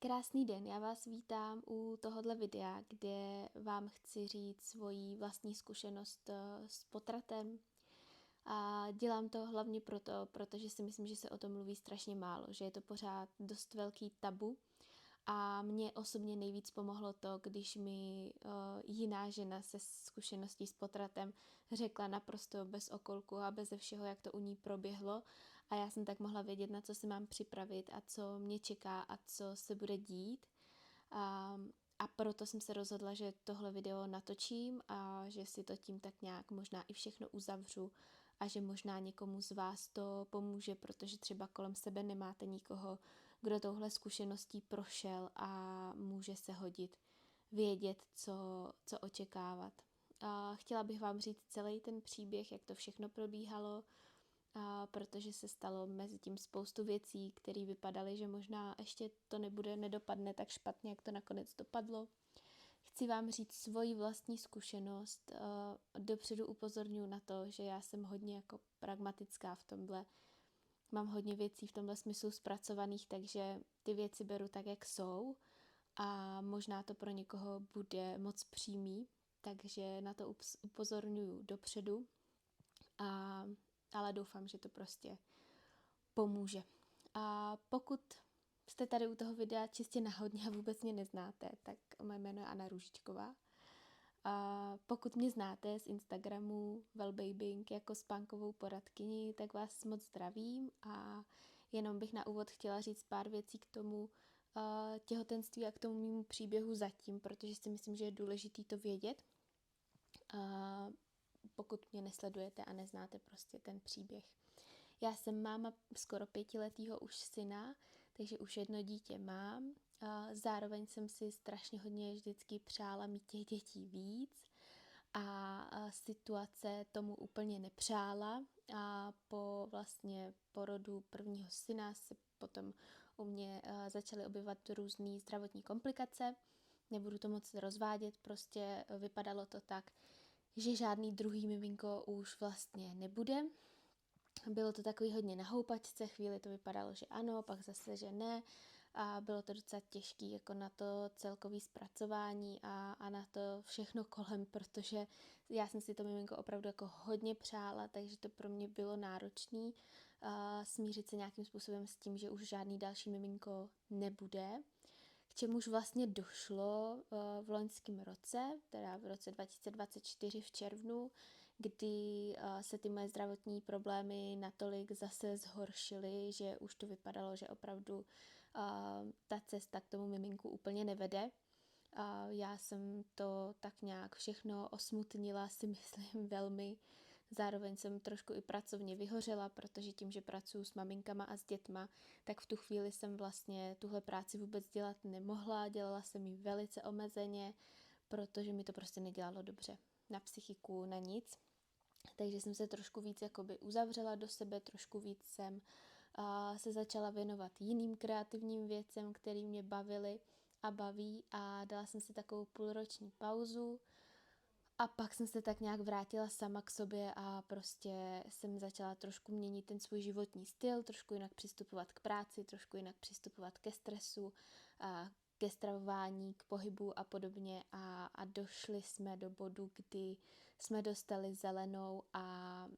Krásný den, já vás vítám u tohohle videa, kde vám chci říct svoji vlastní zkušenost s potratem. A dělám to hlavně protože si myslím, že se o tom mluví strašně málo, že je to pořád dost velký tabu. A mně osobně nejvíc pomohlo to, když mi jiná žena se zkušeností s potratem řekla naprosto bez okolku a beze všeho, jak to u ní proběhlo. A já jsem tak mohla vědět, na co se mám připravit a co mě čeká a co se bude dít. A, a proto jsem se rozhodla, že tohle video natočím a že si to tím tak nějak možná i všechno uzavřu a že možná někomu z vás to pomůže, protože třeba kolem sebe nemáte nikoho, kdo touhle zkušeností prošel a může se hodit, vědět, co očekávat. A chtěla bych vám říct celý ten příběh, jak to všechno probíhalo, protože se stalo mezi tím spoustu věcí, které vypadaly, že možná ještě to nedopadne tak špatně, jak to nakonec dopadlo. Chci vám říct svoji vlastní zkušenost. Dopředu upozorňuji na to, že já jsem hodně jako pragmatická v tomhle. Mám hodně věcí v tomhle smyslu zpracovaných, takže ty věci beru tak, jak jsou. A možná to pro někoho bude moc přímý, takže na to upozorňuji dopředu. Ale doufám, že to prostě pomůže. A pokud jste tady u toho videa čistě náhodně a vůbec mě neznáte, tak moje jméno je Anna Růžičková. A pokud mě znáte z Instagramu Wellbabying jako spánkovou poradkyni, tak vás moc zdravím a jenom bych na úvod chtěla říct pár věcí k tomu těhotenství a k tomu mému příběhu zatím, protože si myslím, že je důležitý to vědět. Pokud mě nesledujete a neznáte prostě ten příběh. Já jsem máma skoro 5letého už syna, takže už jedno dítě mám. Zároveň jsem si strašně hodně vždycky přála mít těch dětí víc a situace tomu úplně nepřála. A po vlastně porodu prvního syna se potom u mě začaly objevovat různé zdravotní komplikace. Nebudu to moc rozvádět, prostě vypadalo to tak, že žádný druhý miminko už vlastně nebude. Bylo to takový hodně na houpačce, chvíli to vypadalo, že ano, pak zase, že ne. A bylo to docela těžké jako na to celkové zpracování a na to všechno kolem, protože já jsem si to miminko opravdu jako hodně přála, takže to pro mě bylo náročné smířit se nějakým způsobem s tím, že už žádný další miminko nebude. K čemuž vlastně došlo v loňském roce, teda v roce 2024 v červnu, kdy se ty moje zdravotní problémy natolik zase zhoršily, že už to vypadalo, že opravdu ta cesta k tomu miminku úplně nevede. Já jsem to tak nějak všechno osmutnila, si myslím, velmi. Zároveň jsem trošku i pracovně vyhořela, protože tím, že pracuji s maminkama a s dětma, tak v tu chvíli jsem vlastně tuhle práci vůbec dělat nemohla. Dělala jsem ji velice omezeně, protože mi to prostě nedělalo dobře na psychiku, na nic. Takže jsem se trošku víc jakoby uzavřela do sebe, trošku víc jsem se začala věnovat jiným kreativním věcem, které mě bavily a baví, a dala jsem si takovou půlroční pauzu a pak jsem se tak nějak vrátila sama k sobě a prostě jsem začala trošku měnit ten svůj životní styl, trošku jinak přistupovat k práci, trošku jinak přistupovat ke stresu, ke stravování, k pohybu a podobně, a došli jsme do bodu, kdy jsme dostali zelenou a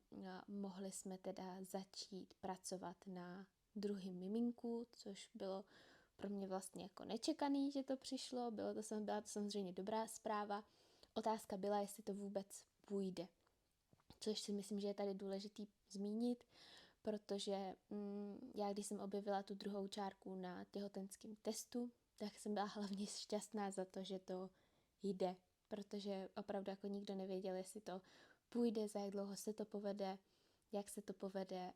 mohli jsme teda začít pracovat na druhém miminku, což bylo pro mě vlastně jako nečekaný, že to přišlo, byla to samozřejmě dobrá zpráva. Otázka byla, jestli to vůbec půjde, což si myslím, že je tady důležitý zmínit, protože já, když jsem objevila tu druhou čárku na těhotenském testu, tak jsem byla hlavně šťastná za to, že to jde, protože opravdu jako nikdo nevěděl, jestli to půjde, za jak dlouho se to povede, jak se to povede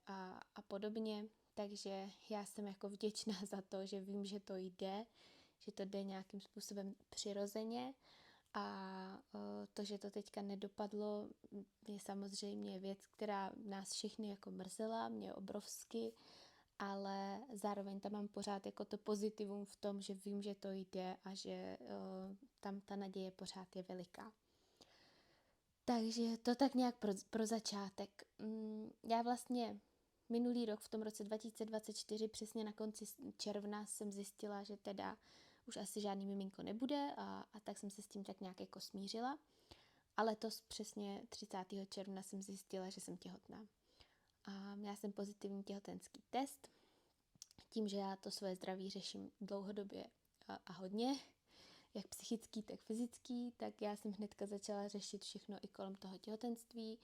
a podobně. Takže já jsem jako vděčná za to, že vím, že to jde, že to jde nějakým způsobem přirozeně, a to, že to teďka nedopadlo, je samozřejmě věc, která nás všechny jako mrzela, mě obrovsky, ale zároveň tam mám pořád jako to pozitivum v tom, že vím, že to jde a že tam ta naděje pořád je veliká. Takže to tak nějak pro začátek. Já vlastně minulý rok, v tom roce 2024, přesně na konci června jsem zjistila, že teda už asi žádný miminko nebude a tak jsem se s tím tak nějak jako smířila. A letos přesně 30. června jsem zjistila, že jsem těhotná. A měla jsem pozitivní těhotenský test. Tím, že já to svoje zdraví řeším dlouhodobě a hodně, jak psychický, tak fyzický, tak já jsem hnedka začala řešit všechno i kolem toho těhotenství.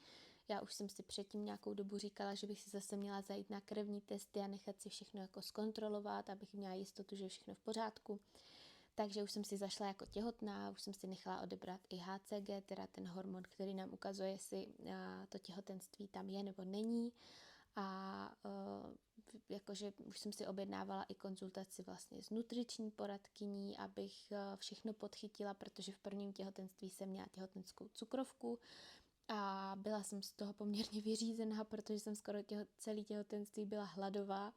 Já už jsem si předtím nějakou dobu říkala, že bych si zase měla zajít na krevní testy a nechat si všechno jako zkontrolovat, abych měla jistotu, že je všechno v pořádku. Takže už jsem si zašla jako těhotná, už jsem si nechala odebrat i HCG, teda ten hormon, který nám ukazuje, jestli to těhotenství tam je nebo není. A jakože už jsem si objednávala i konzultaci vlastně s nutriční poradkyní, abych všechno podchytila, protože v prvním těhotenství jsem měla těhotenskou cukrovku a byla jsem z toho poměrně vyřízená, protože jsem skoro celý těhotenství byla hladová.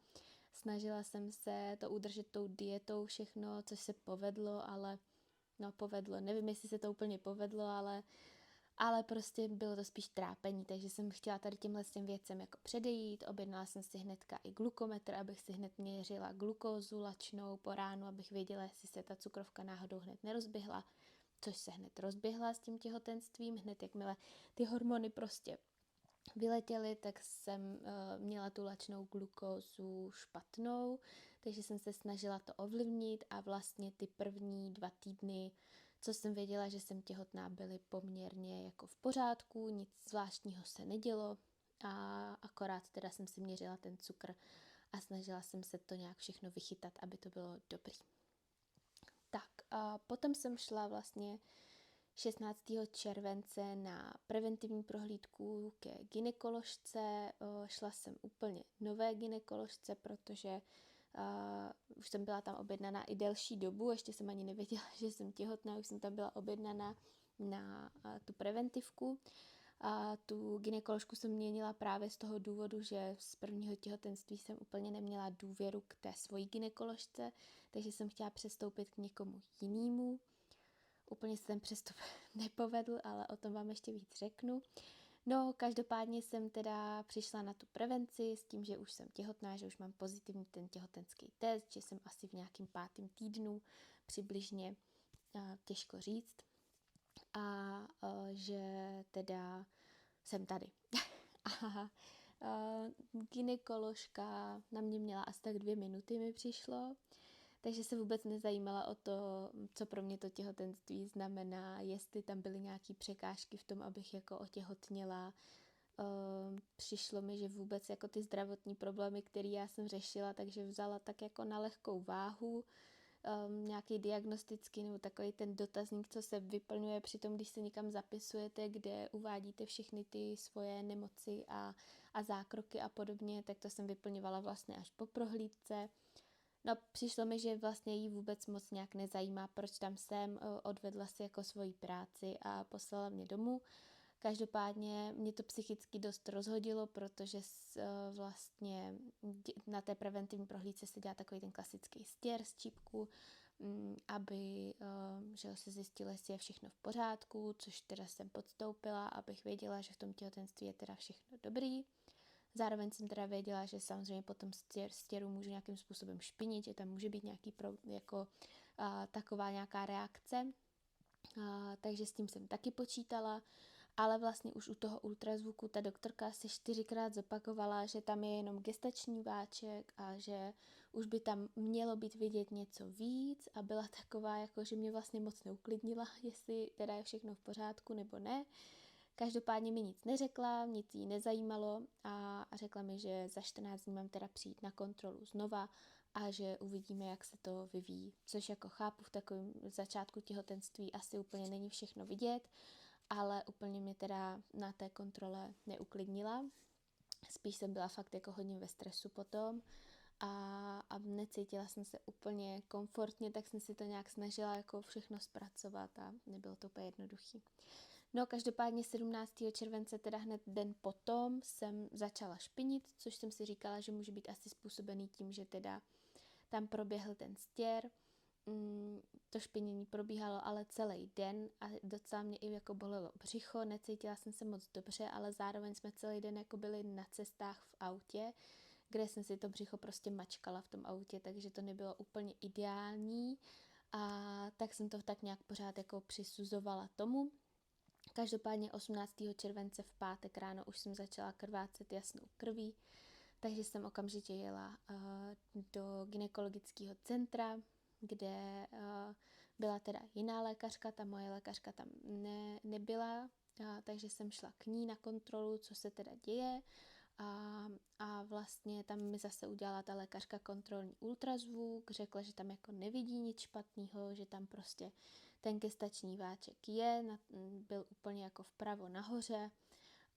Snažila jsem se to udržet tou dietou všechno, což se povedlo, ale povedlo. Nevím, jestli se to úplně povedlo, ale prostě bylo to spíš trápení, takže jsem chtěla tady těm věcem jako předejít. Objednala jsem si hnedka i glukometr, abych si hned měřila glukózu lačnou po ránu, abych věděla, jestli se ta cukrovka náhodou hned nerozběhla, což se hned rozběhla s tím těhotenstvím. Hned jakmile ty hormony prostě vyletěly, tak jsem měla tu lačnou glukózu špatnou, takže jsem se snažila to ovlivnit a vlastně ty první 2 týdny, co jsem věděla, že jsem těhotná, byly poměrně jako v pořádku, nic zvláštního se nedělo a akorát teda jsem si měřila ten cukr a snažila jsem se to nějak všechno vychytat, aby to bylo dobrý. Tak a potom jsem šla vlastně 16. července na preventivní prohlídku ke gynekoložce. Šla jsem úplně nové gynekoložce, protože už jsem byla tam objednaná i delší dobu, ještě jsem ani nevěděla, že jsem těhotná, už jsem tam byla objednaná na tu preventivku. A tu gynekoložku jsem měnila právě z toho důvodu, že z prvního těhotenství jsem úplně neměla důvěru k té svojí gynekoložce, takže jsem chtěla přestoupit k někomu jinému. Úplně se ten přestup nepovedl, ale o tom vám ještě víc řeknu. No, každopádně jsem teda přišla na tu prevenci s tím, že už jsem těhotná, že už mám pozitivní ten těhotenský test, že jsem asi v nějakým 5. týdnu přibližně, těžko říct, a že teda jsem tady. A gynekoložka na mě měla asi tak 2 minuty, mi přišlo, takže se vůbec nezajímala o to, co pro mě to těhotenství znamená, jestli tam byly nějaké překážky v tom, abych jako otěhotněla. Přišlo mi, že vůbec jako ty zdravotní problémy, které já jsem řešila, takže vzala tak jako na lehkou váhu, nějaký diagnostický nebo takový ten dotazník, co se vyplňuje při tom, když se někam zapisujete, kde uvádíte všechny ty svoje nemoci a zákroky a podobně, tak to jsem vyplňovala vlastně až po prohlídce. No, přišlo mi, že vlastně jí vůbec moc nějak nezajímá, proč tam jsem, odvedla si jako svoji práci a poslala mě domů. Každopádně mě to psychicky dost rozhodilo, protože vlastně na té preventivní prohlídce se dělá takový ten klasický stěr z čípku, aby že se zjistilo, jestli je všechno v pořádku, což teda jsem podstoupila, abych věděla, že v tom těhotenství je teda všechno dobrý. Zároveň jsem teda věděla, že samozřejmě potom stěru můžu nějakým způsobem špinit, že tam může být nějaký taková nějaká reakce, takže s tím jsem taky počítala, ale vlastně už u toho ultrazvuku ta doktorka si 4krát zopakovala, že tam je jenom gestační váček a že už by tam mělo být vidět něco víc a byla taková, jako že mě vlastně moc neuklidnila, jestli teda je všechno v pořádku nebo ne. Každopádně mi nic neřekla, nic jí nezajímalo a řekla mi, že za 14 dní mám teda přijít na kontrolu znova a že uvidíme, jak se to vyvíjí. Což jako chápu, v takovém začátku těhotenství asi úplně není všechno vidět, ale úplně mě teda na té kontrole neuklidnila. Spíš jsem byla fakt jako hodně ve stresu potom a necítila jsem se úplně komfortně, tak jsem si to nějak snažila jako všechno zpracovat a nebylo to úplně jednoduchý. No, každopádně 17. července, teda hned den potom, jsem začala špinit, což jsem si říkala, že může být asi způsobený tím, že teda tam proběhl ten stěr. to špinění probíhalo ale celý den a docela mě i jako bolelo břicho, necítila jsem se moc dobře, ale zároveň jsme celý den jako byli na cestách v autě, kde jsem si to břicho prostě mačkala v tom autě, takže to nebylo úplně ideální a tak jsem to tak nějak pořád jako přisuzovala tomu. Každopádně 18. července v pátek ráno už jsem začala krvácet jasnou krví, takže jsem okamžitě jela do gynekologického centra, kde byla teda jiná lékařka, ta moje lékařka tam nebyla, takže jsem šla k ní na kontrolu, co se teda děje a vlastně tam mi zase udělala ta lékařka kontrolní ultrazvuk, řekla, že tam jako nevidí nic špatného, že tam prostě ten gestační váček byl úplně jako vpravo nahoře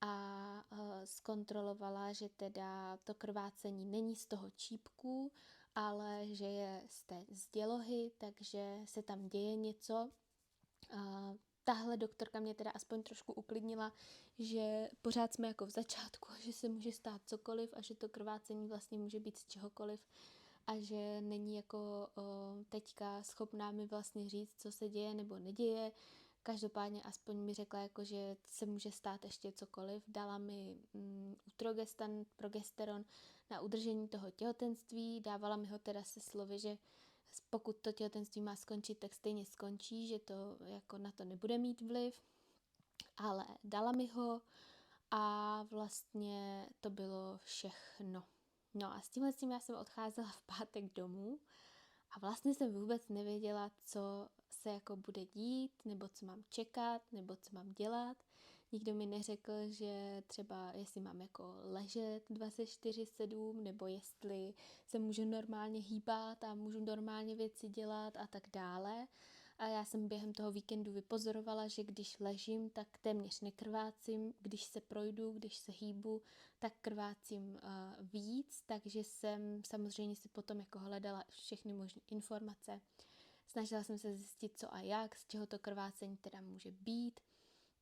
a zkontrolovala, že teda to krvácení není z toho čípku, ale že je z dělohy, takže se tam děje něco. Tahle doktorka mě teda aspoň trošku uklidnila, že pořád jsme jako v začátku, že se může stát cokoliv a že to krvácení vlastně může být z čehokoliv a že není jako teďka schopná mi vlastně říct, co se děje nebo neděje. Každopádně aspoň mi řekla, jako, že se může stát ještě cokoliv. Dala mi utrogestan, progesteron na udržení toho těhotenství, dávala mi ho teda se slovy, že pokud to těhotenství má skončit, tak stejně skončí, že to jako na to nebude mít vliv, ale dala mi ho a vlastně to bylo všechno. No a s tímhle já jsem odcházela v pátek domů a vlastně jsem vůbec nevěděla, co se jako bude dít, nebo co mám čekat, nebo co mám dělat. Nikdo mi neřekl, že třeba jestli mám jako ležet 24/7, nebo jestli se můžu normálně hýbat a můžu normálně věci dělat a tak dále. A já jsem během toho víkendu vypozorovala, že když ležím, tak téměř nekrvácím, když se projdu, když se hýbu, tak krvácím víc, takže jsem samozřejmě si potom jako hledala všechny možné informace. Snažila jsem se zjistit, co a jak, z čeho to krvácení teda může být.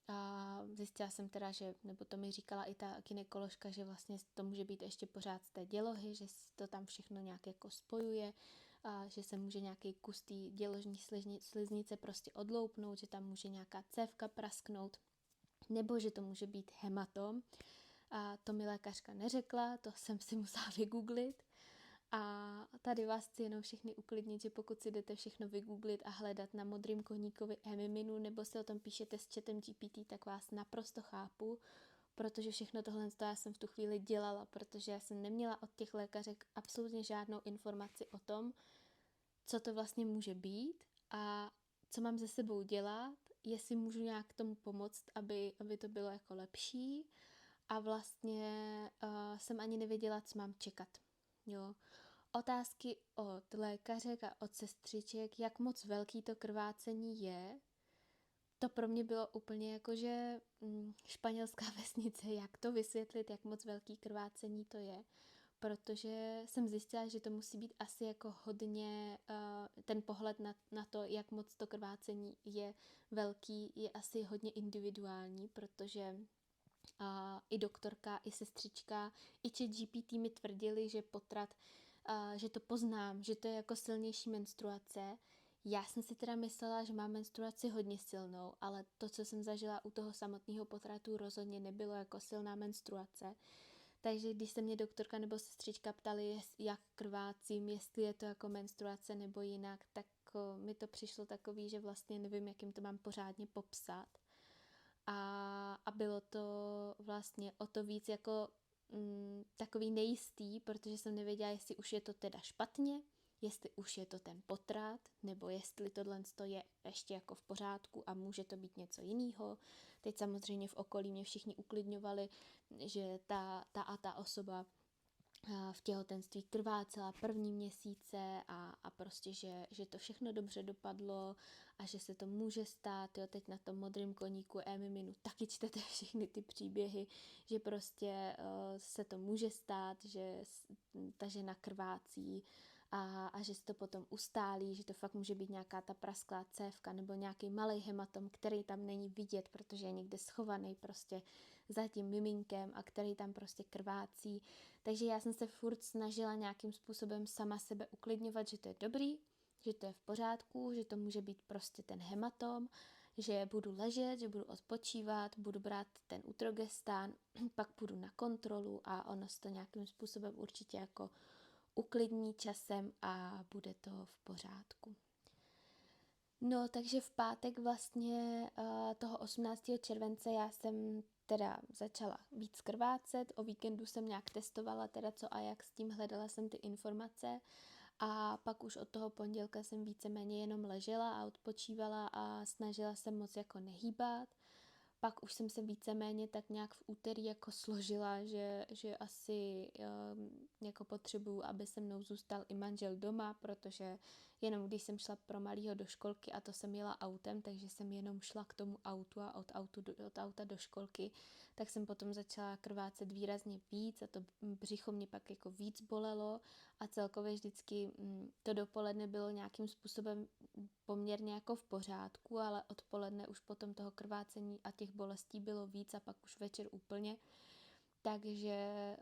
A zjistila jsem teda, nebo to mi říkala i ta gynekoložka, že vlastně to může být ještě pořád z té dělohy, že to tam všechno nějak jako spojuje, a že se může nějaký kus té děložní sliznice prostě odloupnout, že tam může nějaká cévka prasknout, nebo že to může být hematom. A to mi lékařka neřekla, to jsem si musela vygooglit. A tady vás chci jenom všechny uklidnit, že pokud si jdete všechno vygooglit a hledat na modrým koníkovi Emiminu nebo si o tom píšete s chatem GPT, tak vás naprosto chápu, protože všechno tohle já jsem v tu chvíli dělala, protože já jsem neměla od těch lékařek absolutně žádnou informaci o tom, co to vlastně může být a co mám se sebou dělat, jestli můžu nějak k tomu pomoct, aby to bylo jako lepší a vlastně jsem ani nevěděla, co mám čekat. Jo. Otázky od lékařek a od sestřiček, jak moc velký to krvácení je, to pro mě bylo úplně jakože španělská vesnice, jak to vysvětlit, jak moc velký krvácení to je, protože jsem zjistila, že to musí být asi jako hodně, ten pohled na to, jak moc to krvácení je velký, je asi hodně individuální, protože i doktorka, i sestřička, i ChatGPT mi tvrdili, že potrat, že to poznám, že to je jako silnější menstruace. Já jsem si teda myslela, že mám menstruaci hodně silnou, ale to, co jsem zažila u toho samotného potratu, rozhodně nebylo jako silná menstruace. Takže když se mě doktorka nebo sestřička ptali, jak krvácím, jestli je to jako menstruace nebo jinak, tak mi to přišlo takový, že vlastně nevím, jak jim to mám pořádně popsat. A bylo to vlastně o to víc jako takový nejistý, protože jsem nevěděla, jestli už je to teda špatně, jestli už je to ten potrat, nebo jestli tohle je ještě jako v pořádku a může to být něco jiného. Teď samozřejmě v okolí mě všichni uklidňovali, že ta osoba v těhotenství krvácela první měsíce a prostě, že to všechno dobře dopadlo a že se to může stát. Jo, teď na tom modrém koníku Emiminu taky čtete všechny ty příběhy, že prostě se to může stát, že ta žena krvácí a že se to potom ustálí, že to fakt může být nějaká ta prasklá cévka nebo nějaký malej hematom, který tam není vidět, protože je někde schovaný prostě za tím miminkem a který tam prostě krvácí. Takže já jsem se furt snažila nějakým způsobem sama sebe uklidňovat, že to je dobrý, že to je v pořádku, že to může být prostě ten hematom, že budu ležet, že budu odpočívat, budu brát ten utrogestán, pak půjdu na kontrolu a ono se to nějakým způsobem určitě jako uklidní časem a bude to v pořádku. No, takže v pátek vlastně toho 18. července já jsem teda začala víc krvácet, o víkendu jsem nějak testovala teda co a jak s tím, hledala jsem ty informace a pak už od toho pondělka jsem víceméně jenom ležela a odpočívala a snažila se moc jako nehýbat. Pak už jsem se víceméně tak nějak v úterý jako složila, že asi jako potřebuju, aby se mnou zůstal i manžel doma, protože jenom když jsem šla pro malýho do školky a to jsem jela autem, takže jsem jenom šla k tomu autu a od auta do školky, tak jsem potom začala krvácet výrazně víc a to břicho mě pak jako víc bolelo a celkově vždycky to dopoledne bylo nějakým způsobem poměrně jako v pořádku, ale odpoledne už potom toho krvácení a těch bolestí bylo víc a pak už večer úplně. Takže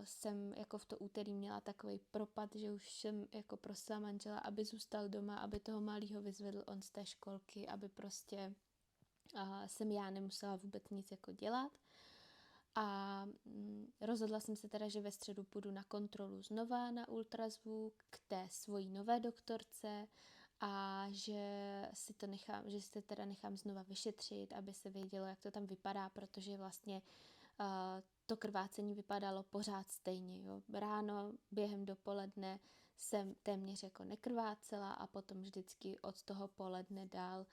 jsem jako v to úterý měla takový propad, že už jsem jako prosila manžela, aby zůstal doma, aby toho malýho vyzvedl on z té školky, aby prostě jsem já nemusela vůbec nic jako dělat. A rozhodla jsem se teda, že ve středu půjdu na kontrolu znova na ultrazvuk k té svojí nové doktorce a že se teda nechám znova vyšetřit, aby se vědělo, jak to tam vypadá, protože vlastně to krvácení vypadalo pořád stejně. Jo. Ráno během dopoledne jsem téměř jako nekrvácela a potom vždycky od toho poledne dál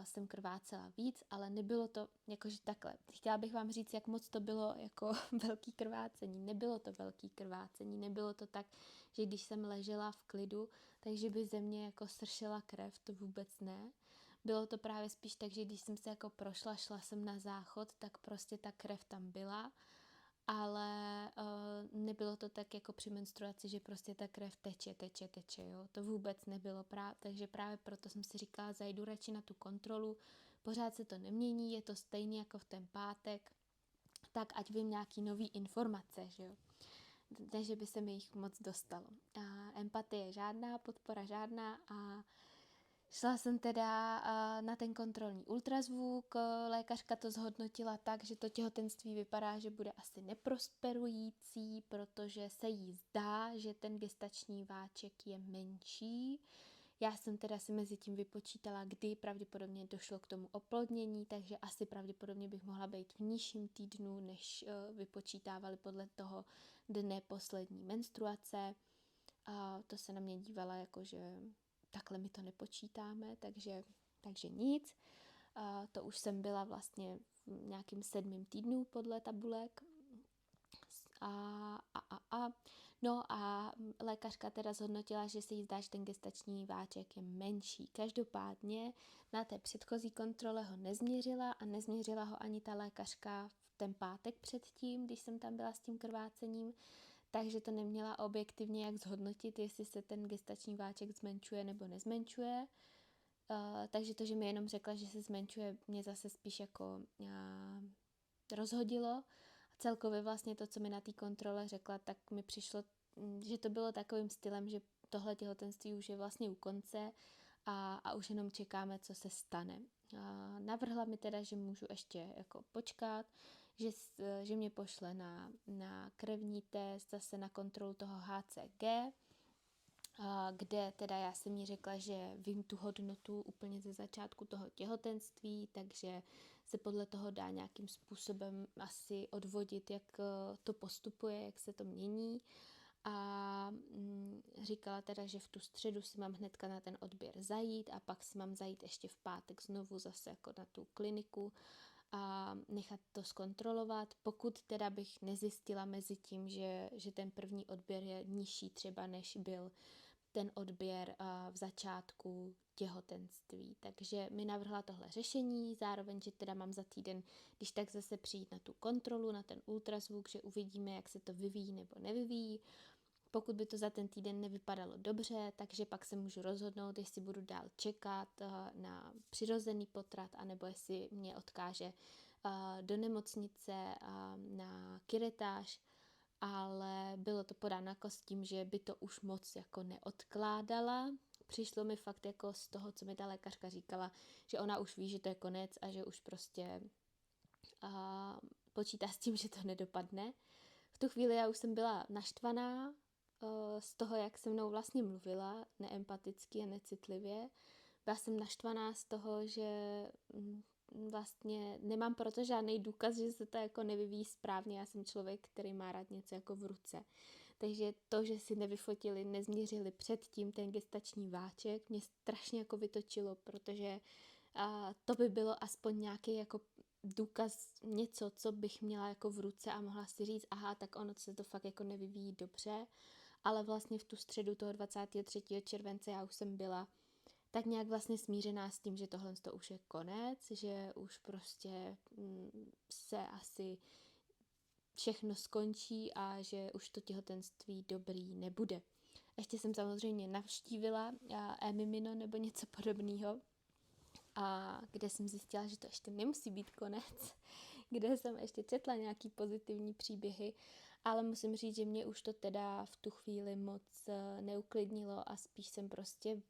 jsem krvácela víc, ale nebylo to jakože takhle. Chtěla bych vám říct, jak moc to bylo jako velký krvácení. Nebylo to velký krvácení, nebylo to tak, že když jsem ležela v klidu, takže by ze mě jako sršela krev, to vůbec ne. Bylo to právě spíš tak, že když jsem se jako prošla, šla jsem na záchod, tak prostě ta krev tam byla, ale nebylo to tak jako při menstruaci, že prostě ta krev teče, jo. To vůbec nebylo, takže právě proto jsem si říkala, zajdu radši na tu kontrolu, pořád se to nemění, je to stejný jako v ten pátek, tak ať vím nějaký nový informace, že jo. Takže by se mi jich moc dostalo. A empatie žádná, podpora žádná a šla jsem teda na ten kontrolní ultrazvuk, lékařka to zhodnotila tak, že to těhotenství vypadá, že bude asi neprosperující, protože se jí zdá, že ten gestační váček je menší. Já jsem teda si mezi tím vypočítala, kdy pravděpodobně došlo k tomu oplodnění, takže asi pravděpodobně bych mohla být v nižším týdnu, než vypočítávali podle toho dne poslední menstruace. A to se na mě dívala jako, že takhle my to nepočítáme, takže nic. To už jsem byla vlastně v nějakým 7. týdnu podle tabulek. No a lékařka teda zhodnotila, že se jí zdá, že ten gestační váček je menší. Každopádně na té předchozí kontrole ho nezměřila a nezměřila ho ani ta lékařka v ten pátek předtím, když jsem tam byla s tím krvácením, takže to neměla objektivně jak zhodnotit, jestli se ten gestační váček zmenšuje nebo nezmenšuje. Takže to, že mi jenom řekla, že se zmenšuje, mě zase spíš jako rozhodilo. A celkově vlastně to, co mi na té kontrole řekla, tak mi přišlo, že to bylo takovým stylem, že tohle těhotenství už je vlastně u konce a už jenom čekáme, co se stane. Navrhla mi teda, že můžu ještě jako počkat, že mě pošle na krevní test, zase na kontrolu toho HCG, kde teda já jsem jí řekla, že vím tu hodnotu úplně ze začátku toho těhotenství, takže se podle toho dá nějakým způsobem asi odvodit, jak to postupuje, jak se to mění. A říkala teda, že v tu středu si mám hnedka na ten odběr zajít a pak si mám zajít ještě v pátek znovu zase jako na tu kliniku a nechat to zkontrolovat, pokud teda bych nezjistila mezi tím, že ten první odběr je nižší třeba než byl ten odběr v začátku těhotenství. Takže mi navrhla tohle řešení, zároveň, že teda mám za týden, když tak zase přijít na tu kontrolu, na ten ultrazvuk, že uvidíme, jak se to vyvíjí nebo nevyvíjí. Pokud by to za ten týden nevypadalo dobře, takže pak se můžu rozhodnout, jestli budu dál čekat na přirozený potrat, anebo jestli mě odkáže do nemocnice na kiretáž, ale bylo to podáno jako s tím, že by to už moc jako neodkládala, přišlo mi fakt jako z toho, co mi ta lékařka říkala, že ona už ví, že to je konec a že už prostě počítá s tím, že to nedopadne. V tu chvíli já už jsem byla naštvaná z toho, jak se mnou vlastně mluvila, neempaticky a necitlivě. Byla jsem naštvaná z toho, že vlastně nemám proto žádný důkaz, že se to jako nevyvíjí správně. Já jsem člověk, který má rád něco jako v ruce. Takže to, že si nevyfotili, nezměřili předtím ten gestační váček, mě strašně jako vytočilo, protože to by bylo aspoň nějaký jako důkaz, něco, co bych měla jako v ruce a mohla si říct, aha, tak ono se to fakt jako nevyvíjí dobře, ale vlastně v tu středu toho 23. července já už jsem byla tak nějak vlastně smířená s tím, že tohle to už je konec, že už prostě se asi všechno skončí a že už to těhotenství dobrý nebude. Ještě jsem samozřejmě navštívila Mimino nebo něco podobného, a kde jsem zjistila, že to ještě nemusí být konec, kde jsem ještě četla nějaký pozitivní příběhy, ale musím říct, že mě už to teda v tu chvíli moc neuklidnilo a spíš jsem prostě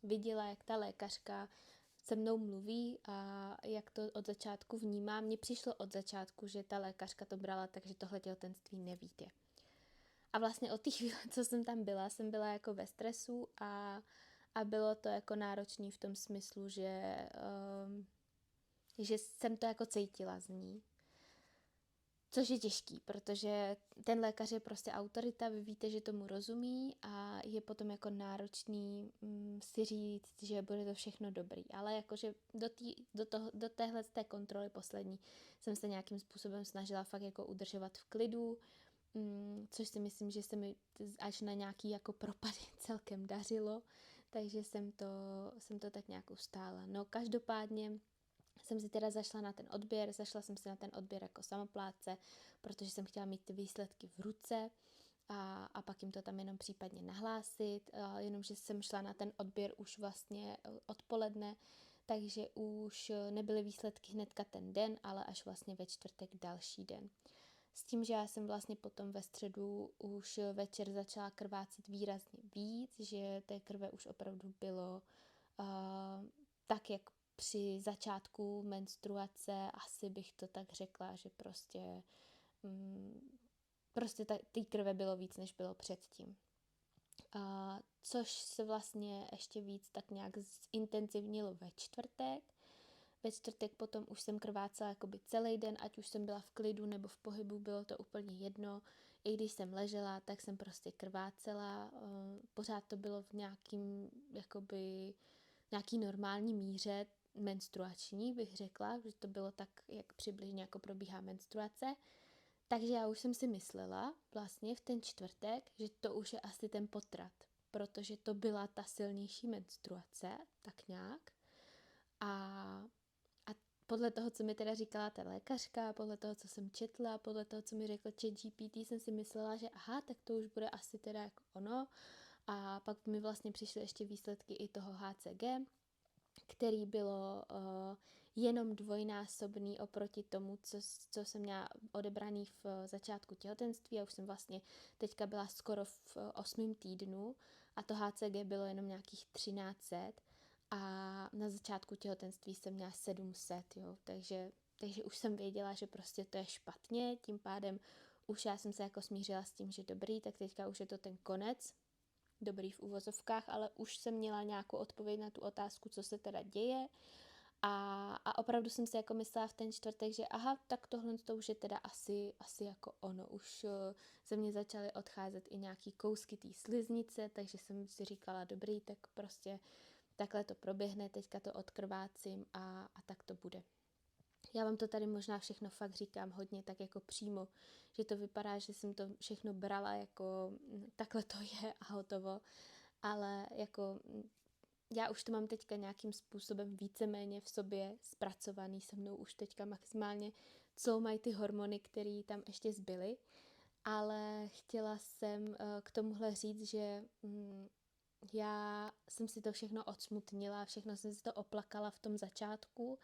viděla, jak ta lékařka se mnou mluví a jak to od začátku vnímá. Mně přišlo od začátku, že ta lékařka to brala tak, že tohle těhotenství nevíde. A vlastně od té chvíle, co jsem byla jako ve stresu a bylo to jako náročný v tom smyslu, že jsem to jako cítila z ní. Což je těžký, protože ten lékař je prostě autorita, vy víte, že tomu rozumí a je potom jako náročný si říct, že bude to všechno dobrý. Ale jakože do téhle té kontroly poslední jsem se nějakým způsobem snažila fakt jako udržovat v klidu, což si myslím, že se mi až na nějaký jako propady celkem dařilo, takže jsem to tak nějak ustála. No každopádně jsem si teda zašla jsem si na ten odběr jako samoplátce, protože jsem chtěla mít ty výsledky v ruce a pak jim to tam jenom případně nahlásit, jenomže jsem šla na ten odběr už vlastně odpoledne, takže už nebyly výsledky hnedka ten den, ale až vlastně ve čtvrtek další den. S tím, že já jsem vlastně potom ve středu už večer začala krvácet výrazně víc, že té krve už opravdu bylo tak, jak při začátku menstruace, asi bych to tak řekla, že prostě té krve bylo víc, než bylo předtím. Což se vlastně ještě víc tak nějak zintenzivnilo ve čtvrtek. Ve čtvrtek potom už jsem krvácela jakoby celý den, ať už jsem byla v klidu nebo v pohybu, bylo to úplně jedno. I když jsem ležela, tak jsem prostě krvácela. Pořád to bylo v nějaký normální míře menstruační, bych řekla, že to bylo tak, jak přibližně jako probíhá menstruace. Takže já už jsem si myslela vlastně v ten čtvrtek, že to už je asi ten potrat, protože to byla ta silnější menstruace, tak nějak. A podle toho, co mi teda říkala ta lékařka, podle toho, co jsem četla, podle toho, co mi řekl ChatGPT, jsem si myslela, že aha, tak to už bude asi teda jako ono. A pak mi vlastně přišly ještě výsledky i toho HCG, který bylo jenom dvojnásobný oproti tomu, co jsem měla odebraný v začátku těhotenství. Já už jsem vlastně teďka byla skoro v 8. týdnu a to HCG bylo jenom nějakých 1300 a na začátku těhotenství jsem měla 700, jo, takže už jsem věděla, že prostě to je špatně, tím pádem už já jsem se jako smířila s tím, že dobrý, tak teďka už je to ten konec, dobrý v uvozovkách, ale už jsem měla nějakou odpověď na tu otázku, co se teda děje a opravdu jsem si jako myslela v ten čtvrtek, že aha, tak tohle to už je teda asi jako ono, už ze mě začaly odcházet i nějaký kousky té sliznice, takže jsem si říkala, dobrý, tak prostě takhle to proběhne, teďka to odkrvácím a tak to bude. Já vám to tady možná všechno fakt říkám hodně tak jako přímo, že to vypadá, že jsem to všechno brala jako takhle to je a hotovo, ale jako já už to mám teďka nějakým způsobem víceméně v sobě zpracovaný se mnou už teďka maximálně, co mají ty hormony, které tam ještě zbyly, ale chtěla jsem k tomuhle říct, že já jsem si to všechno odsmutnila, všechno jsem si to oplakala v tom začátku,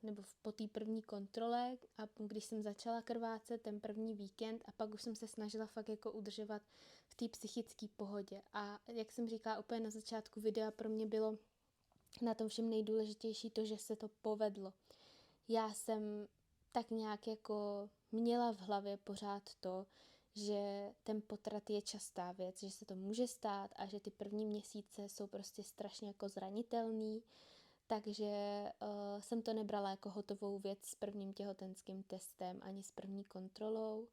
nebo po té první kontrole a když jsem začala krvácet ten první víkend a pak už jsem se snažila fakt jako udržovat v té psychické pohodě. A jak jsem říkala úplně na začátku videa, pro mě bylo na tom všem nejdůležitější to, že se to povedlo. Já jsem tak nějak jako měla v hlavě pořád to, že ten potrat je častá věc, že se to může stát a že ty první měsíce jsou prostě strašně jako zranitelný, takže jsem to nebrala jako hotovou věc s prvním těhotenským testem ani s první kontrolou.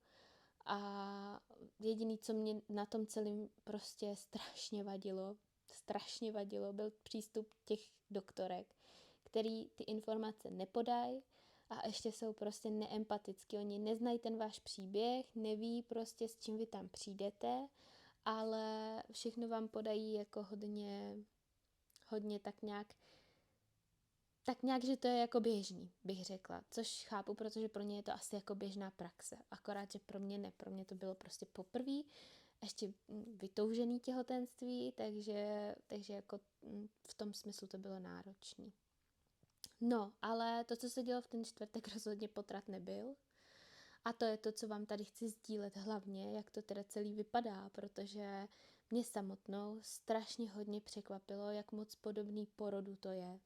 A jediný, co mě na tom celém prostě strašně vadilo, byl přístup těch doktorek, který ty informace nepodají a ještě jsou prostě neempatický. Oni neznají ten váš příběh, neví prostě, s čím vy tam přijdete, ale všechno vám podají jako hodně tak nějak, že to je jako běžný, bych řekla, což chápu, protože pro ně je to asi jako běžná praxe, akorát, že pro mě ne, pro mě to bylo prostě poprvé, ještě vytoužený těhotenství, takže jako v tom smyslu to bylo náročný. No, ale to, co se dělo v ten čtvrtek, rozhodně potrat nebyl. A to je to, co vám tady chci sdílet hlavně, jak to teda celý vypadá, protože mě samotnou strašně hodně překvapilo, jak moc podobný porodu to je.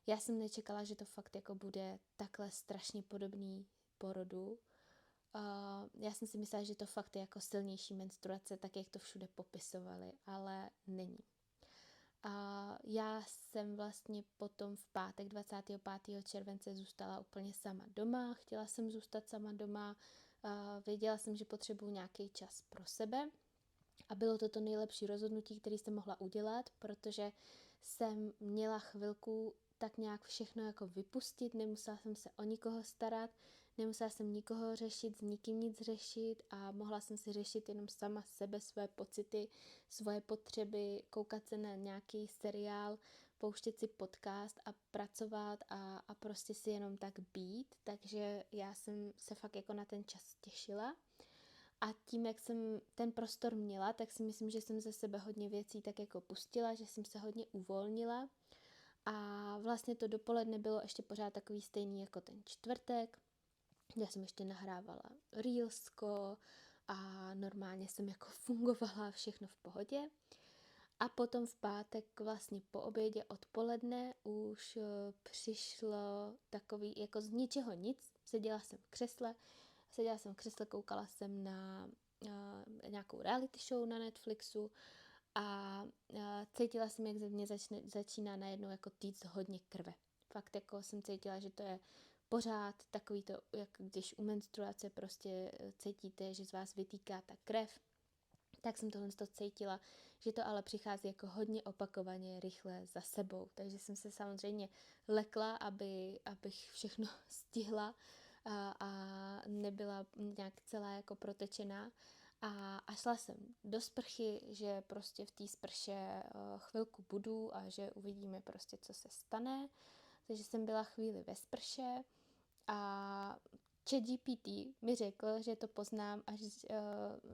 Já jsem nečekala, že to fakt jako bude takhle strašně podobný porodu. Já jsem si myslela, že to fakt je jako silnější menstruace, tak jak to všude popisovali, ale není. A já jsem vlastně potom v pátek 25. července zůstala úplně sama doma, chtěla jsem zůstat sama doma, věděla jsem, že potřebuji nějaký čas pro sebe a bylo to nejlepší rozhodnutí, které jsem mohla udělat, protože jsem měla chvilku tak nějak všechno jako vypustit, nemusela jsem se o nikoho starat, nemusela jsem nikoho řešit, s nikým nic řešit a mohla jsem si řešit jenom sama sebe, své pocity, svoje potřeby, koukat se na nějaký seriál, pouštět si podcast a pracovat a prostě si jenom tak být, takže já jsem se fakt jako na ten čas těšila. A tím, jak jsem ten prostor měla, tak si myslím, že jsem ze sebe hodně věcí tak jako pustila, že jsem se hodně uvolnila. A vlastně to dopoledne bylo ještě pořád takový stejný jako ten čtvrtek. Já jsem ještě nahrávala reelsko a normálně jsem jako fungovala, všechno v pohodě. A potom v pátek vlastně po obědě odpoledne už přišlo takový jako z ničeho nic. Seděla jsem v křesle, koukala jsem na nějakou reality show na Netflixu a cítila jsem, jak ze mě začíná najednou jako týct hodně krve. Fakt jako jsem cítila, že to je pořád takový to, jak když u menstruace prostě cítíte, že z vás vytýká ta krev, tak jsem tohle cítila, že to ale přichází jako hodně opakovaně, rychle za sebou. Takže jsem se samozřejmě lekla, abych všechno stihla a nebyla nějak celá jako protečená. A šla jsem do sprchy, že prostě v té sprše chvilku budu a že uvidíme prostě, co se stane. Takže jsem byla chvíli ve sprše a ChatGPT mi řekl, že to poznám, až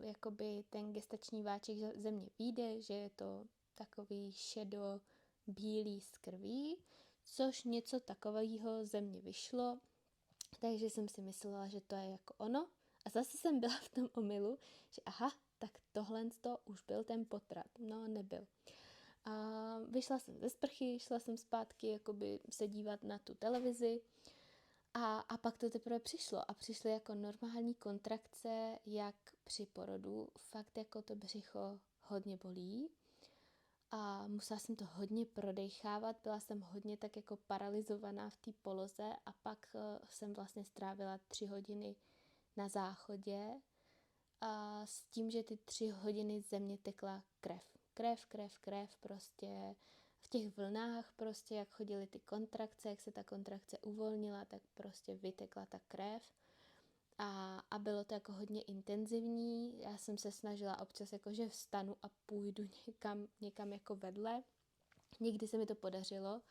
jakoby ten gestační váček ze mě vyjde, že je to takový šedo-bílý z krví, což něco takového ze mě vyšlo, takže jsem si myslela, že to je jako ono. A zase jsem byla v tom omylu, že aha, tak tohle to už byl ten potrat. No, nebyl. A vyšla jsem ze sprchy, šla jsem zpátky jakoby se dívat na tu televizi a pak to teprve přišlo. A přišly jako normální kontrakce, jak při porodu. Fakt jako to břicho hodně bolí. A musela jsem to hodně prodechávat, byla jsem hodně tak jako paralizovaná v té poloze a pak jsem vlastně strávila 3 hodiny na záchodě a s tím, že ty 3 hodiny ze mě tekla krev, prostě v těch vlnách prostě, jak chodily ty kontrakce, jak se ta kontrakce uvolnila, tak prostě vytekla ta krev a bylo to jako hodně intenzivní. Já jsem se snažila občas jako, že vstanu a půjdu někam jako vedle. Někdy se mi to podařilo,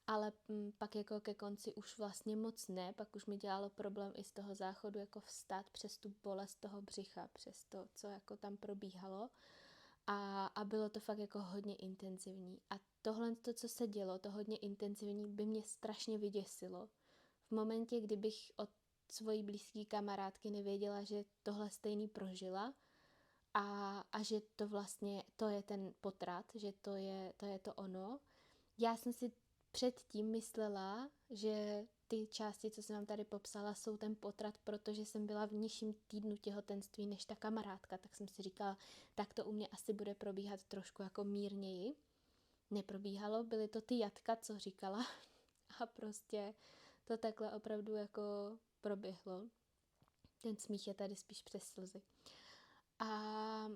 ale pak jako ke konci už vlastně moc ne, pak už mi dělalo problém i z toho záchodu jako vstát přes tu bolest toho břicha, přes to, co jako tam probíhalo. a bylo to fakt jako hodně intenzivní. A tohle, to, co se dělo, to hodně intenzivní, by mě strašně vyděsilo. V momentě, kdybych od svojí blízké kamarádky nevěděla, že tohle stejný prožila a že to vlastně, to je ten potrat, že to je to ono. Já jsem si předtím myslela, že ty části, co jsem vám tady popsala, jsou ten potrat, protože jsem byla v nižším týdnu těhotenství než ta kamarádka, tak jsem si říkala, tak to u mě asi bude probíhat trošku jako mírněji. Neprobíhalo, byly to ty jatka, co říkala a prostě to takhle opravdu jako proběhlo. Ten smích je tady spíš přes slzy. A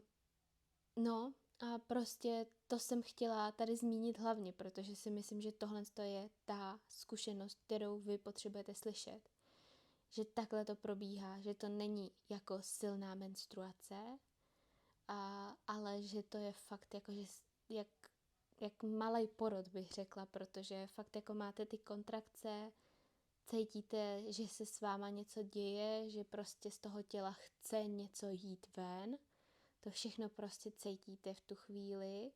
no, a prostě to jsem chtěla tady zmínit hlavně, protože si myslím, že tohle je ta zkušenost, kterou vy potřebujete slyšet. Že takhle to probíhá, že to není jako silná menstruace, ale že to je fakt jako, že jak malej porod bych řekla, protože fakt jako máte ty kontrakce, cítíte, že se s váma něco děje, že prostě z toho těla chce něco jít ven. To všechno prostě cítíte v tu chvíli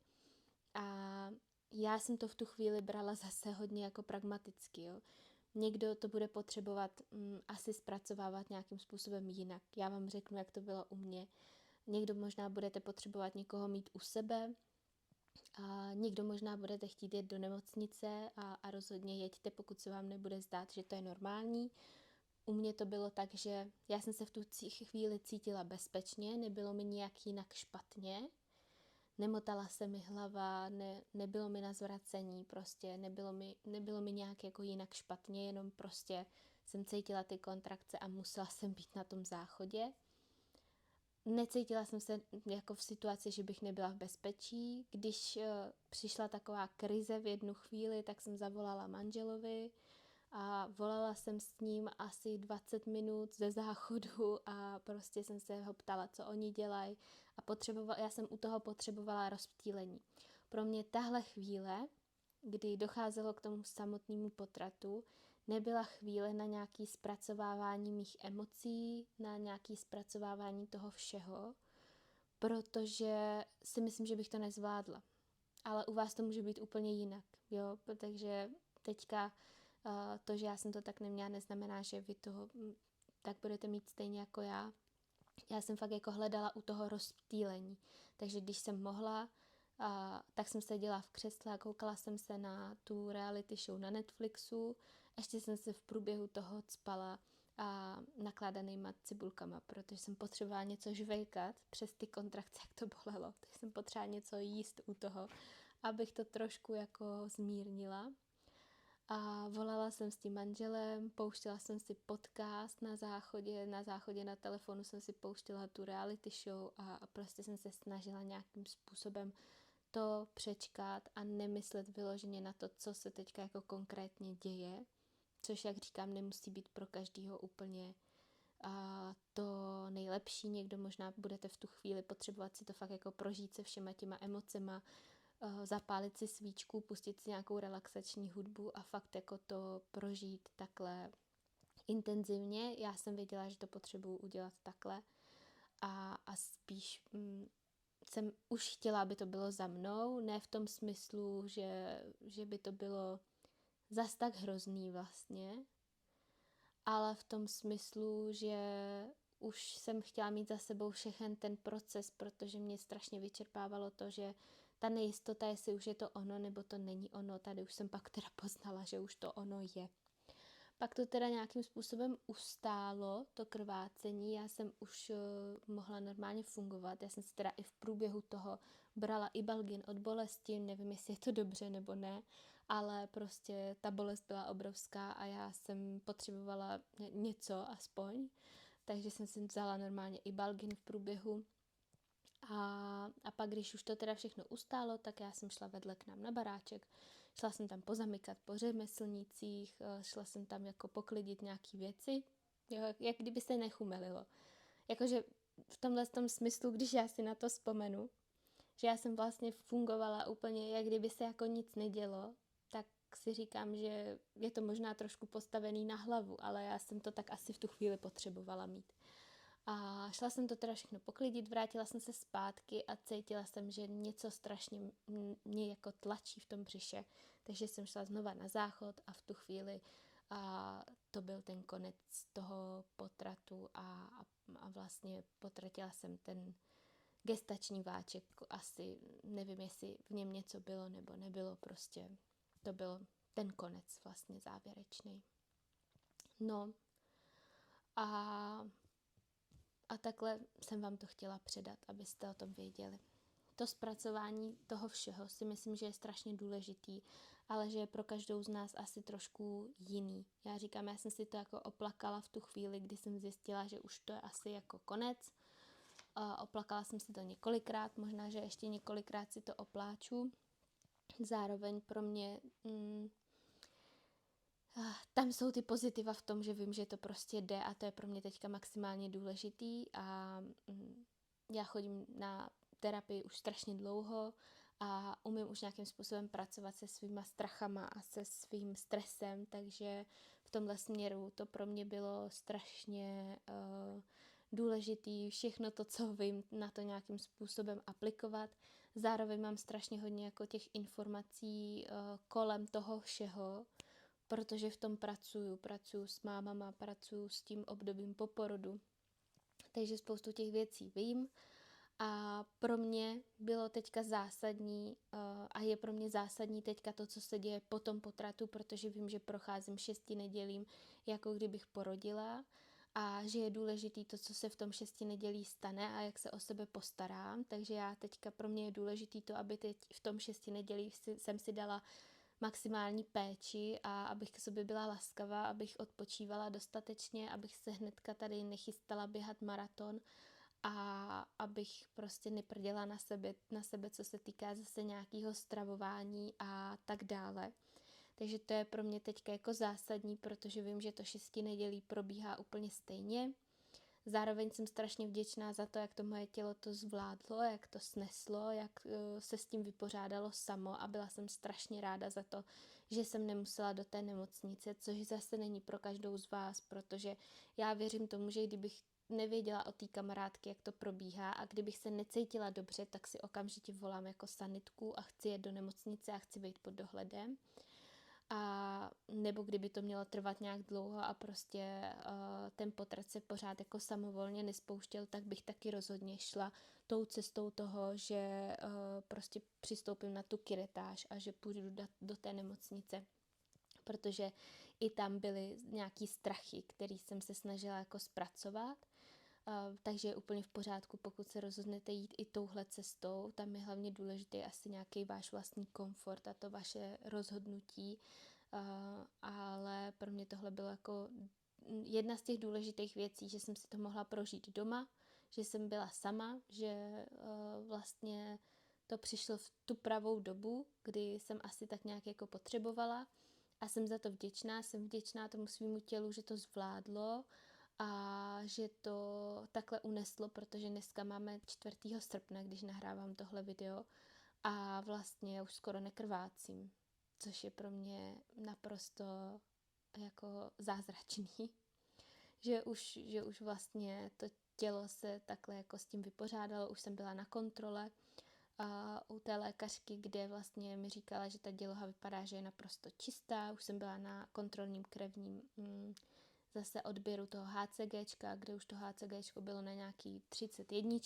a já jsem to v tu chvíli brala zase hodně jako pragmaticky, jo. Někdo to bude potřebovat asi zpracovávat nějakým způsobem jinak. Já vám řeknu, jak to bylo u mě. Někdo možná budete potřebovat někoho mít u sebe, a někdo možná budete chtít jít do nemocnice a rozhodně jeďte, pokud se vám nebude zdát, že to je normální. U mě to bylo tak, že já jsem se v tu chvíli cítila bezpečně, nebylo mi nějak jinak špatně, nemotala se mi hlava, nebylo mi na zvracení, prostě nebylo mi nějak jako jinak špatně, jenom prostě jsem cítila ty kontrakce a musela jsem být na tom záchodě. Necítila jsem se jako v situaci, že bych nebyla v bezpečí. Když přišla taková krize v jednu chvíli, tak jsem zavolala manželovi a volala jsem s ním asi 20 minut ze záchodu a prostě jsem se ho ptala, co oni dělají a já jsem u toho potřebovala rozptýlení. Pro mě tahle chvíle, kdy docházelo k tomu samotnému potratu, nebyla chvíle na nějaké zpracovávání mých emocí, na nějaké zpracovávání toho všeho, protože si myslím, že bych to nezvládla. Ale u vás to může být úplně jinak, jo, takže teďka to, že já jsem to tak neměla, neznamená, že vy toho tak budete mít stejně jako já. Já jsem fakt jako hledala u toho rozptýlení, takže když jsem mohla, tak jsem seděla v křesle a koukala jsem se na tu reality show na Netflixu. Ještě jsem se v průběhu toho cpala a nakládanýma cibulkama, protože jsem potřebovala něco žvejkat přes ty kontrakce, jak to bolelo. Takže jsem potřebovala něco jíst u toho, abych to trošku jako zmírnila. A volala jsem s tím manželem, pouštěla jsem si podcast na záchodě na telefonu jsem si pouštěla tu reality show a prostě jsem se snažila nějakým způsobem to přečkat a nemyslet vyloženě na to, co se teďka jako konkrétně děje, což, jak říkám, nemusí být pro každýho úplně to nejlepší. Někdo možná budete v tu chvíli potřebovat si to fakt jako prožít se všema těma emocema, zapálit si svíčku, pustit si nějakou relaxační hudbu a fakt jako to prožít takhle intenzivně. Já jsem věděla, že to potřebuju udělat takhle a spíš jsem už chtěla, aby to bylo za mnou, ne v tom smyslu, že by to bylo zas tak hrozný vlastně, ale v tom smyslu, že už jsem chtěla mít za sebou všechen ten proces, protože mě strašně vyčerpávalo to, že ta nejistota, jestli už je to ono, nebo to není ono, tady už jsem pak teda poznala, že už to ono je. Pak to teda nějakým způsobem ustálo, to krvácení, já jsem už mohla normálně fungovat, já jsem si teda i v průběhu toho brala Ibalgin od bolesti, nevím, jestli je to dobře nebo ne, ale prostě ta bolest byla obrovská a já jsem potřebovala něco aspoň, takže jsem si vzala normálně Ibalgin v průběhu. A pak, když už to teda všechno ustálo, tak já jsem šla vedle k nám na baráček. Šla jsem tam pozamykat po řemeslnících, šla jsem tam jako poklidit nějaký věci, jo, jak kdyby se nechumelilo. Jakože v tomhle tom smyslu, když já si na to vzpomenu, že já jsem vlastně fungovala úplně, jak kdyby se jako nic nedělo, tak si říkám, že je to možná trošku postavený na hlavu, ale já jsem to tak asi v tu chvíli potřebovala mít. A šla jsem to teda všechno poklidit, vrátila jsem se zpátky a cítila jsem, že něco strašně mě jako tlačí v tom břiše. Takže jsem šla znova na záchod a v tu chvíli to byl ten konec toho potratu a vlastně potratila jsem ten gestační váček. Asi nevím, jestli v něm něco bylo nebo nebylo, prostě to byl ten konec vlastně závěrečný. No a takhle jsem vám to chtěla předat, abyste o tom věděli. To zpracování toho všeho si myslím, že je strašně důležitý, ale že je pro každou z nás asi trošku jiný. Já říkám, já jsem si to jako oplakala v tu chvíli, kdy jsem zjistila, že už to je asi jako konec. Oplakala jsem si to několikrát, možná, že ještě několikrát si to opláču. Zároveň pro mě tam jsou ty pozitiva v tom, že vím, že to prostě jde a to je pro mě teďka maximálně důležitý a já chodím na terapii už strašně dlouho a umím už nějakým způsobem pracovat se svýma strachama a se svým stresem, takže v tomhle směru to pro mě bylo strašně důležitý všechno to, co vím, na to nějakým způsobem aplikovat. Zároveň mám strašně hodně jako těch informací kolem toho všeho, protože v tom pracuju s mámama, pracuju s tím obdobím po porodu, takže spoustu těch věcí vím a pro mě bylo teďka zásadní a je pro mě zásadní teďka to, co se děje po tom potratu, protože vím, že procházím 6 nedělím, jako kdybych porodila a že je důležitý to, co se v tom 6 nedělí stane a jak se o sebe postarám, takže já teďka pro mě je důležitý to, aby teď v tom 6 nedělí jsem si dala maximální péči a abych k sobě byla laskavá, abych odpočívala dostatečně, abych se hnedka tady nechystala běhat maraton a abych prostě neprděla na sebe, co se týká zase nějakého stravování a tak dále. Takže to je pro mě teďka jako zásadní, protože vím, že to 6 nedělí probíhá úplně stejně. Zároveň jsem strašně vděčná za to, jak to moje tělo to zvládlo, jak to sneslo, jak se s tím vypořádalo samo a byla jsem strašně ráda za to, že jsem nemusela do té nemocnice, což zase není pro každou z vás, protože já věřím tomu, že kdybych nevěděla o té kamarádky, jak to probíhá a kdybych se necítila dobře, tak si okamžitě volám jako sanitku a chci jet do nemocnice a chci být pod dohledem. A nebo kdyby to mělo trvat nějak dlouho a prostě ten potrat se pořád jako samovolně nespouštěl, tak bych taky rozhodně šla tou cestou toho, že prostě přistoupím na tu kiretáž a že půjdu do té nemocnice. Protože i tam byly nějaký strachy, který jsem se snažila jako zpracovat. Takže je úplně v pořádku, pokud se rozhodnete jít i touhle cestou. Tam je hlavně důležitý asi nějaký váš vlastní komfort a to vaše rozhodnutí. Ale pro mě tohle bylo jako jedna z těch důležitých věcí, že jsem si to mohla prožít doma, že jsem byla sama, že vlastně to přišlo v tu pravou dobu, kdy jsem asi tak nějak jako potřebovala a jsem za to vděčná. Jsem vděčná tomu svýmu tělu, že to zvládlo a že to takhle uneslo, protože dneska máme 4. srpna, když nahrávám tohle video a vlastně já už skoro nekrvácím, což je pro mě naprosto jako zázračný, že už vlastně to tělo se takhle jako s tím vypořádalo, už jsem byla na kontrole a u té lékařky, kde vlastně mi říkala, že ta děloha vypadá, že je naprosto čistá, už jsem byla na kontrolním krevním zase odběru toho HCGčka, kde už to HCGčko bylo na nějaký 31,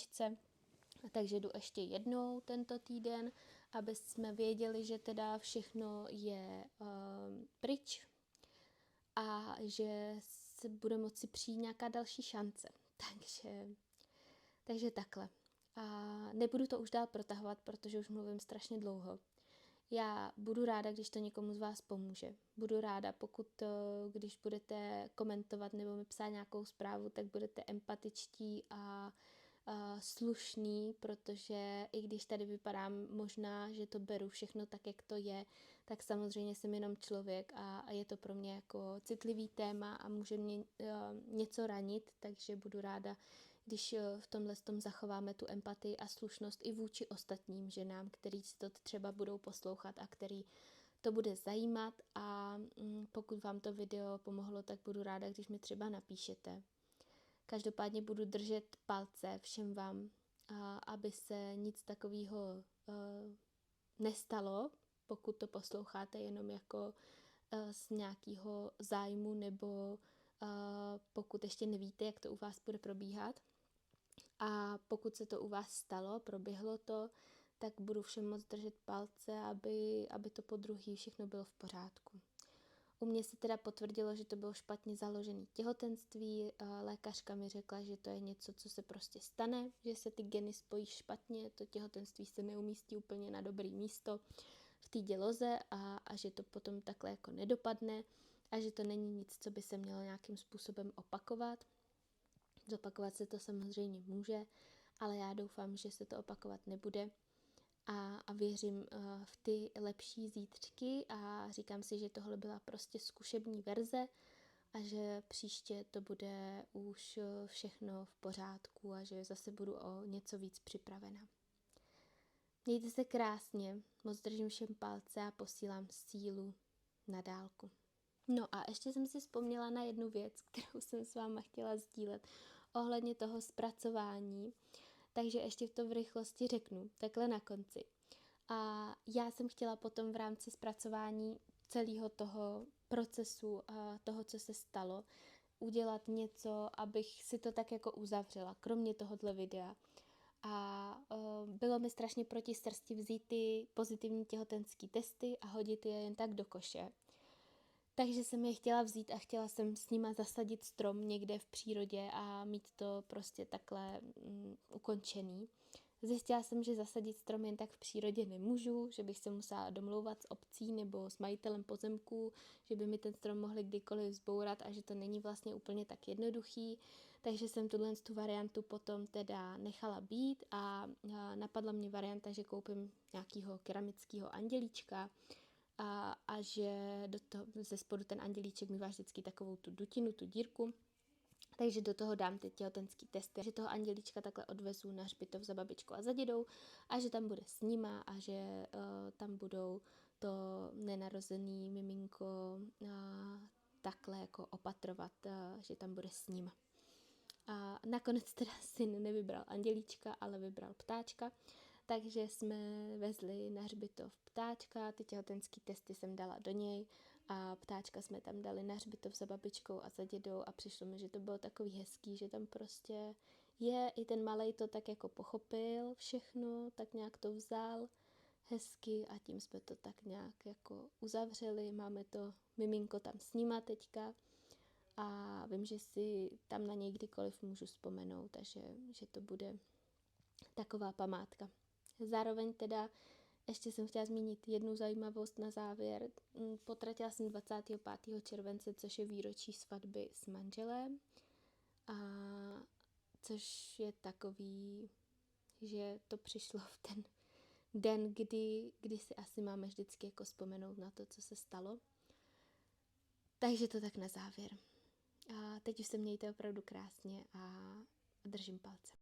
takže jdu ještě jednou tento týden, aby jsme věděli, že teda všechno je pryč a že se bude moci přijít nějaká další šance. Takže takhle. A nebudu to už dál protahovat, protože už mluvím strašně dlouho. Já budu ráda, když to někomu z vás pomůže. Budu ráda, když budete komentovat nebo mi psát nějakou zprávu, tak budete empatičtí a slušný, protože i když tady vypadám možná, že to beru všechno tak, jak to je, tak samozřejmě jsem jenom člověk a je to pro mě jako citlivý téma a může mě něco ranit, takže budu ráda, když v tomhle tom zachováme tu empatii a slušnost i vůči ostatním ženám, který si to třeba budou poslouchat a který to bude zajímat a pokud vám to video pomohlo, tak budu ráda, když mi třeba napíšete. Každopádně budu držet palce všem vám, aby se nic takového nestalo, pokud to posloucháte jenom jako z nějakého zájmu nebo pokud ještě nevíte, jak to u vás bude probíhat. A pokud se to u vás stalo, proběhlo to, tak budu všem moc držet palce, aby to po druhý všechno bylo v pořádku. U mě se teda potvrdilo, že to bylo špatně založené těhotenství. Lékařka mi řekla, že to je něco, co se prostě stane, že se ty geny spojí špatně, to těhotenství se neumístí úplně na dobré místo v té děloze a že to potom takhle jako nedopadne a že to není nic, co by se mělo nějakým způsobem opakovat. Zopakovat se to samozřejmě může, ale já doufám, že se to opakovat nebude a věřím v ty lepší zítřky a říkám si, že tohle byla prostě zkušební verze a že příště to bude už všechno v pořádku a že zase budu o něco víc připravena. Mějte se krásně, moc držím všem palce a posílám sílu na dálku. No a ještě jsem si vzpomněla na jednu věc, kterou jsem s váma chtěla sdílet ohledně toho zpracování, takže ještě to v rychlosti řeknu, takhle na konci. A já jsem chtěla potom v rámci zpracování celého toho procesu a toho, co se stalo, udělat něco, abych si to tak jako uzavřela, kromě tohohle videa. A bylo mi strašně proti srsti vzít ty pozitivní těhotenský testy a hodit je jen tak do koše. Takže jsem je chtěla vzít a chtěla jsem s nima zasadit strom někde v přírodě a mít to prostě takhle ukončený. Zjistila jsem, že zasadit strom jen tak v přírodě nemůžu, že bych se musela domlouvat s obcí nebo s majitelem pozemků, že by mi ten strom mohli kdykoliv zbourat a že to není vlastně úplně tak jednoduchý. Takže jsem tu variantu potom teda nechala být a napadla mě varianta, že koupím nějakého keramického andělíčka a že do toho, ze spodu ten andělíček mívá vždycky takovou tu dutinu, tu dírku. Takže do toho dám ty těhotenský testy, že toho andělíčka takhle odvezu na hřbitov za babičkou a za dědou a že tam bude s nima a že tam budou to nenarozený miminko takhle jako opatrovat, že tam bude s nima. A nakonec teda syn nevybral andělíčka, ale vybral ptáčka, takže jsme vezli na hřbitov ptáčka, ty těhotenský testy jsem dala do něj a ptáčka jsme tam dali na hřbitov za babičkou a za dědou a přišlo mi, že to bylo takový hezký, že tam prostě je, i ten malej to tak jako pochopil všechno, tak nějak to vzal hezky a tím jsme to tak nějak jako uzavřeli, máme to miminko tam s nima teďka a vím, že si tam na něj kdykoliv můžu vzpomenout a že to bude taková památka. Zároveň teda ještě jsem chtěla zmínit jednu zajímavost na závěr. Potratila jsem 25. července, což je výročí svatby s manželem. A což je takový, že to přišlo v ten den, kdy si asi máme vždycky jako vzpomenout na to, co se stalo. Takže to tak na závěr. A teď už se mějte opravdu krásně a držím palce.